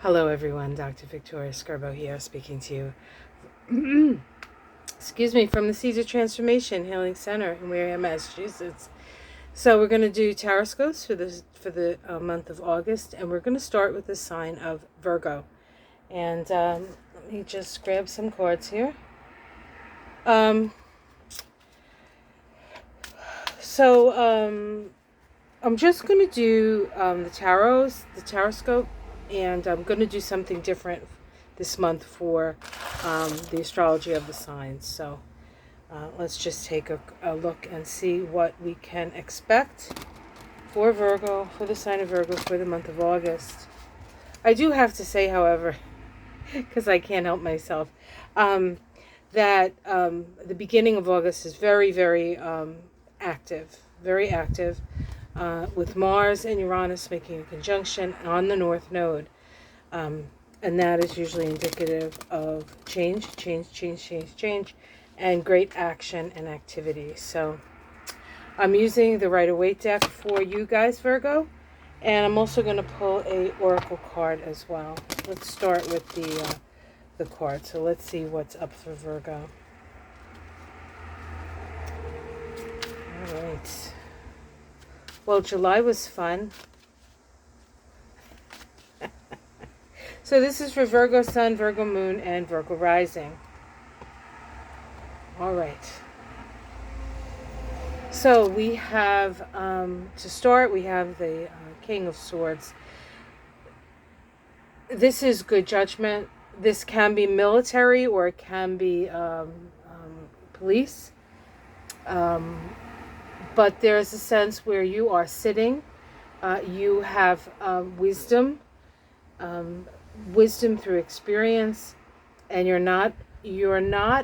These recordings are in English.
Hello everyone, Dr. Victoria Scarbo here speaking to you. Excuse me, from the Seeds of Transformation Healing Center in Wareham, Massachusetts. So we're going to do tarot scopes for the month of August, and we're going to start with the sign of Virgo. And let me just grab some cards here. I'm just going to do the tarot scope, and I'm going to do something different this month for the astrology of the signs. So let's just take a look and see what we can expect for Virgo, for the sign of Virgo for the month of August. I do have to say, however, because I can't help myself, that the beginning of August is very, very active, very active. With Mars and Uranus making a conjunction on the North Node. And that is usually indicative of change, and great action and activity. So I'm using the Waite deck for you guys, Virgo. And I'm also going to pull a oracle card as well. Let's start with the card. So let's see what's up for Virgo. All right. Well, July was fun. So this is for Virgo Sun, Virgo Moon, and Virgo Rising. All right. So we have, to start, we have the King of Swords. This is good judgment. This can be military or it can be police. But there's a sense where you are sitting, you have wisdom through experience, and you're not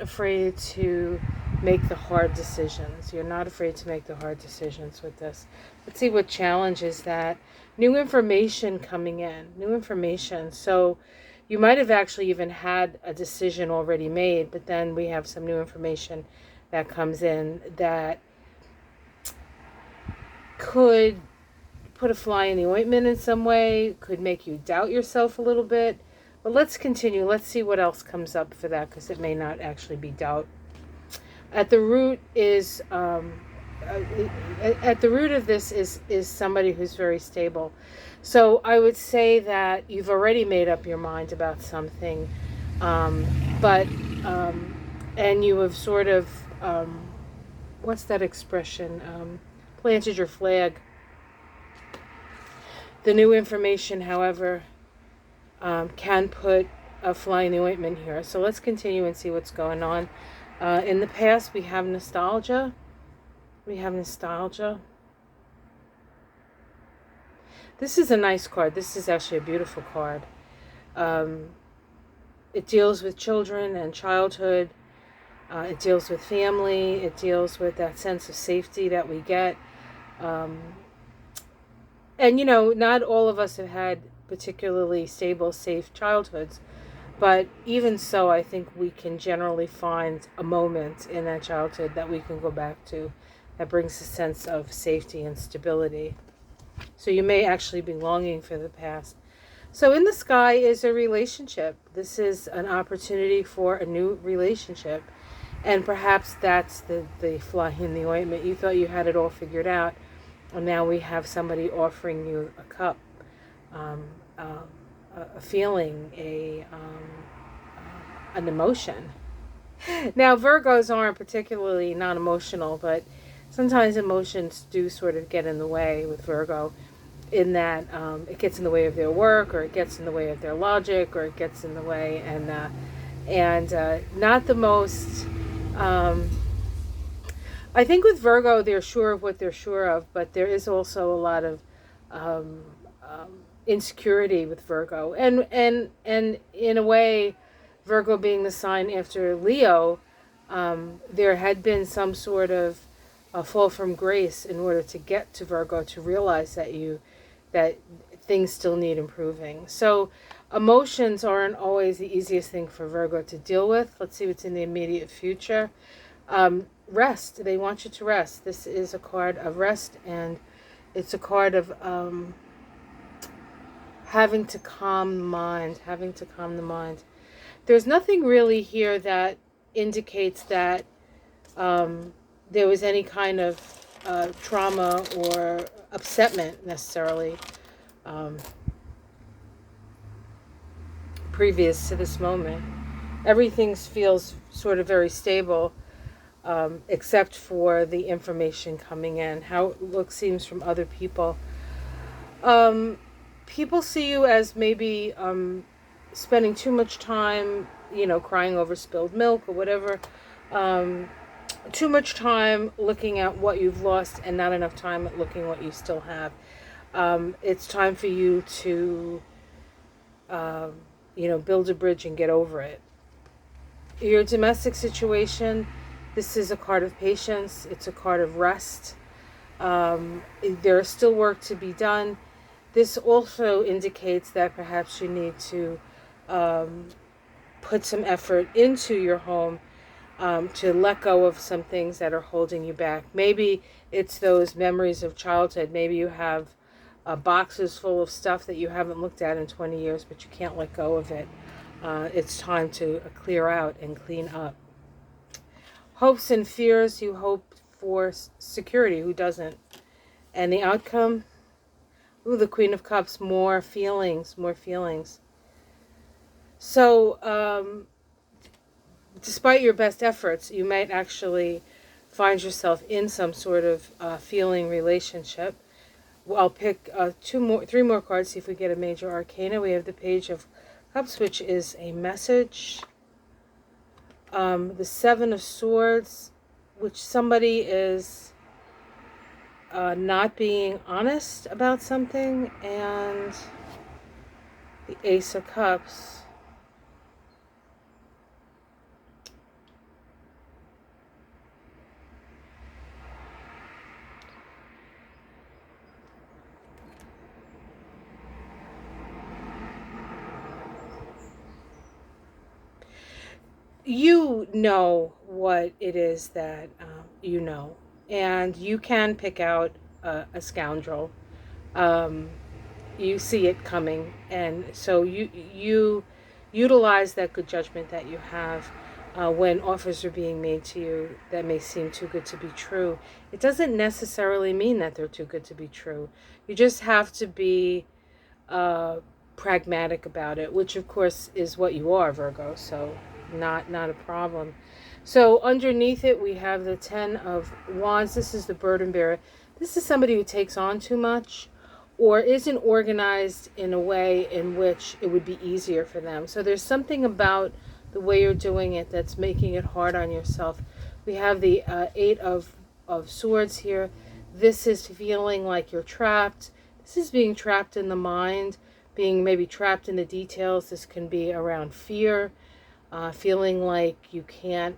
afraid to make the hard decisions. You're not afraid to make the hard decisions with this. Let's see what challenges that. New information coming in, new information. So you might have actually even had a decision already made, but then we have some new information that comes in that could put a fly in the ointment in some way, could make you doubt yourself a little bit. But let's continue. Let's see what else comes up for that, because it may not actually be doubt. At the root is at the root of this is somebody who's very stable. So I would say that you've already made up your mind about something, and you have sort of what's that expression? Planted your flag. The new information, however, can put a fly in the ointment here. So let's continue and see what's going on. In the past, we have nostalgia. This is a nice card. This is actually a beautiful card. It deals with children and childhood. It deals with family. It deals with that sense of safety that we get. And, not all of us have had particularly stable, safe childhoods. But even so, I think we can generally find a moment in that childhood that we can go back to that brings a sense of safety and stability. So you may actually be longing for the past. So in the sky is a relationship. This is an opportunity for a new relationship. And perhaps that's the fly in the ointment. You thought you had it all figured out. And now we have somebody offering you a cup, a feeling, an emotion. Now, Virgos aren't particularly non-emotional, but sometimes emotions do sort of get in the way with Virgo, in that it gets in the way of their work, or it gets in the way of their logic, or it gets in the way, and not the most... I think with Virgo, they're sure of what they're sure of, but there is also a lot of insecurity with Virgo. And in a way, Virgo being the sign after Leo, there had been some sort of a fall from grace in order to get to Virgo, to realize that things still need improving. So emotions aren't always the easiest thing for Virgo to deal with. Let's see what's in the immediate future. Rest. They want you to rest. This is a card of rest, and it's a card of having to calm the mind, having to calm the mind. There's nothing really here that indicates that there was any kind of trauma or upsetment necessarily previous to this moment. Everything feels sort of very stable, except for the information coming in, how it seems from other people. People see you as maybe spending too much time, crying over spilled milk or whatever. Too much time looking at what you've lost and not enough time at looking what you still have. It's time for you to, build a bridge and get over it. Your domestic situation, this is a card of patience. It's a card of rest. There is still work to be done. This also indicates that perhaps you need to put some effort into your home to let go of some things that are holding you back. Maybe it's those memories of childhood. Maybe you have boxes full of stuff that you haven't looked at in 20 years, but you can't let go of it. It's time to clear out and clean up. Hopes and fears, you hope for security. Who doesn't? And the outcome, the Queen of Cups, more feelings, more feelings. So, despite your best efforts, you might actually find yourself in some sort of feeling relationship. Well, I'll pick three more cards, see if we get a major arcana. We have the Page of Cups, which is a message. The Seven of Swords, which somebody is not being honest about something, and the Ace of Cups. You know what it is that you know, and you can pick out a scoundrel. You see it coming, and so you utilize that good judgment that you have when offers are being made to you that may seem too good to be true. It doesn't necessarily mean that they're too good to be true. You just have to be pragmatic about it, which of course is what you are, Virgo, so not a problem. So underneath it we have the Ten of Wands. This is the burden bearer. This is somebody who takes on too much or isn't organized in a way in which it would be easier for them. So there's something about the way you're doing it that's making it hard on yourself. We have the Eight of Swords here. This is feeling like you're trapped. This is being trapped in the mind, being maybe trapped in the details. This can be around fear, feeling like you can't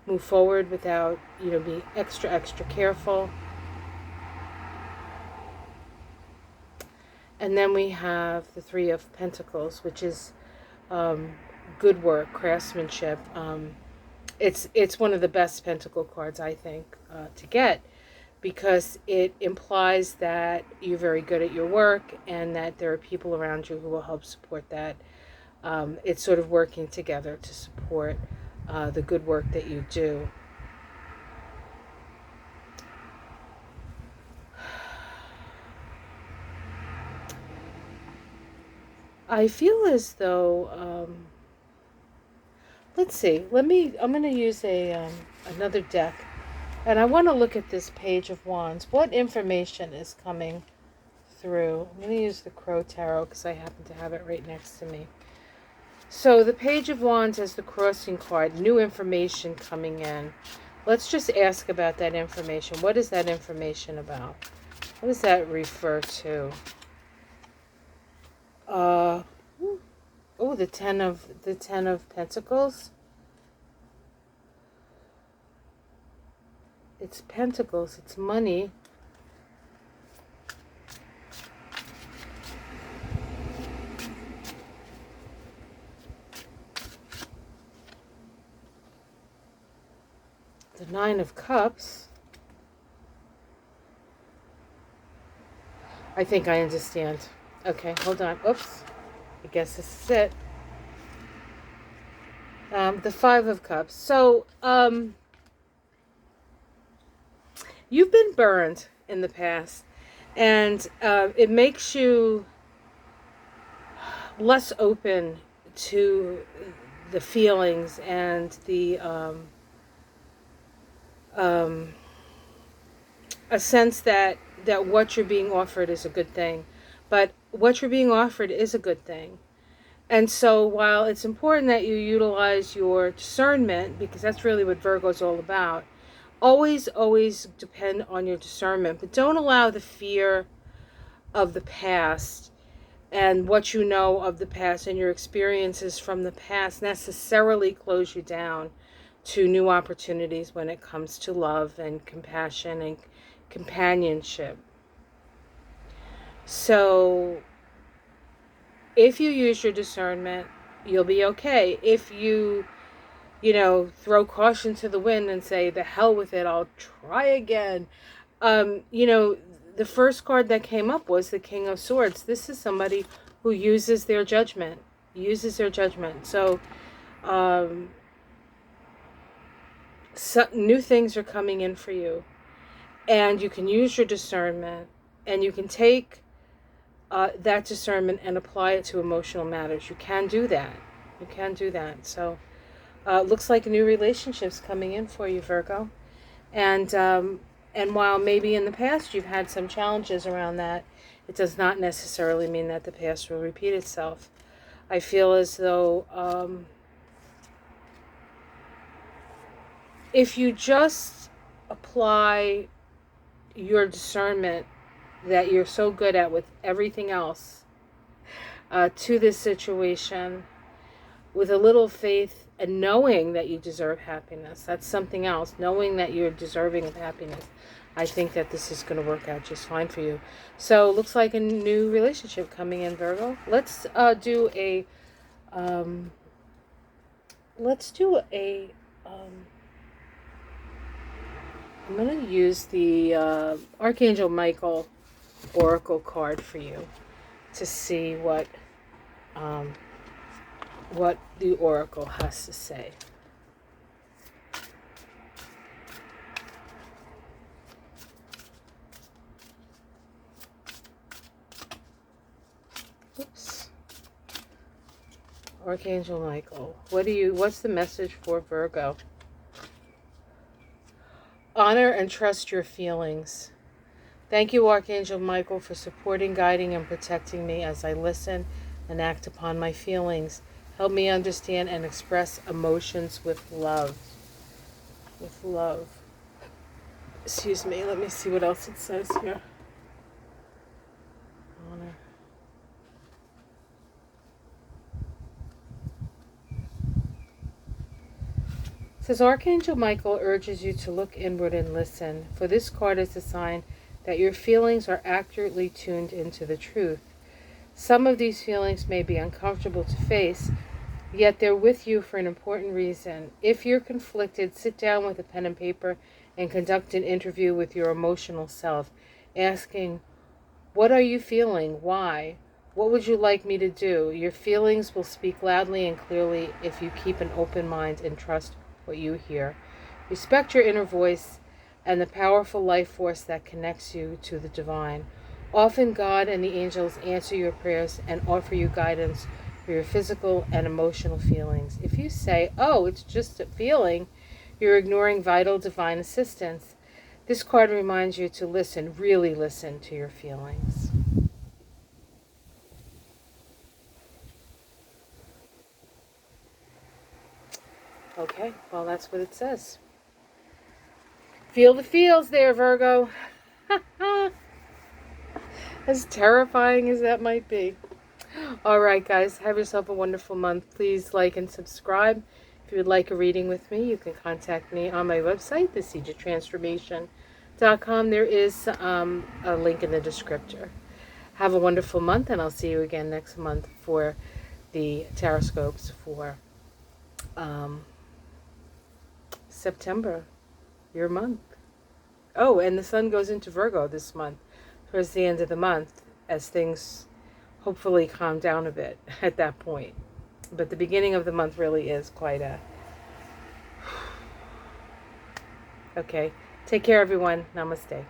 move forward without, being extra careful. And then we have the Three of Pentacles, which is good work, craftsmanship. It's one of the best Pentacle cards, I think, to get, because it implies that you're very good at your work and that there are people around you who will help support that. It's sort of working together to support the good work that you do. I feel as though, let's see, I'm going to use another deck, and I want to look at this Page of Wands. What information is coming through? I'm going to use the Crow Tarot because I happen to have it right next to me. So the Page of Wands is the crossing card, new information coming in. Let's just ask about that information. What is that information about? What does that refer to? The Ten of Pentacles. It's Pentacles, it's money. The Nine of Cups. I think I understand. Okay, hold on. Oops. I guess this is it. The Five of Cups. So, you've been burned in the past, and it makes you less open to the feelings and the um, a sense that what you're being offered is a good thing. But what you're being offered is a good thing. And so while it's important that you utilize your discernment, because that's really what Virgo's all about, always depend on your discernment, but don't allow the fear of the past and what you know of the past and your experiences from the past necessarily close you down to new opportunities when it comes to love and compassion and companionship. So if you use your discernment, you'll be okay. If throw caution to the wind and say, the hell with it, I'll try again. The first card that came up was the King of Swords. This is somebody who uses their judgment. So, new things are coming in for you. And you can use your discernment. And you can take that discernment and apply it to emotional matters. You can do that. So, looks like new relationships coming in for you, Virgo. And while maybe in the past you've had some challenges around that, it does not necessarily mean that the past will repeat itself. I feel as though if you just apply your discernment that you're so good at with everything else to this situation, with a little faith and knowing that you deserve happiness, that's something else. Knowing that you're deserving of happiness, I think that this is going to work out just fine for you. So looks like a new relationship coming in, Virgo. Let's do a I'm going to use the Archangel Michael Oracle card for you to see what the Oracle has to say. Oops. Archangel Michael, what's the message for Virgo? Honor and trust your feelings. Thank you, Archangel Michael, for supporting, guiding, and protecting me as I listen and act upon my feelings. Help me understand and express emotions with love. Excuse me, let me see what else it says here. Honor. It says, Archangel Michael urges you to look inward and listen, for this card is a sign that your feelings are accurately tuned into the truth. Some of these feelings may be uncomfortable to face, yet they're with you for an important reason. If you're conflicted, sit down with a pen and paper and conduct an interview with your emotional self, asking, what are you feeling? Why? What would you like me to do? Your feelings will speak loudly and clearly if you keep an open mind and trust what you hear. Respect your inner voice and the powerful life force that connects you to the divine. Often God and the angels answer your prayers and offer you guidance for your physical and emotional feelings. If you say, oh, it's just a feeling, you're ignoring vital divine assistance. This card reminds you to listen, really listen to your feelings. Okay, well, that's what it says. Feel the feels there, Virgo. As terrifying as that might be. All right, guys, have yourself a wonderful month. Please like and subscribe. If you would like a reading with me, you can contact me on my website, thesiegeoftransformation.com. There is a link in the descriptor. Have a wonderful month, and I'll see you again next month for the tarot scopes for September, your month. Oh, and the sun goes into Virgo this month, towards the end of the month, as things hopefully calm down a bit at that point. But the beginning of the month really is quite a... Okay. Take care, everyone. Namaste.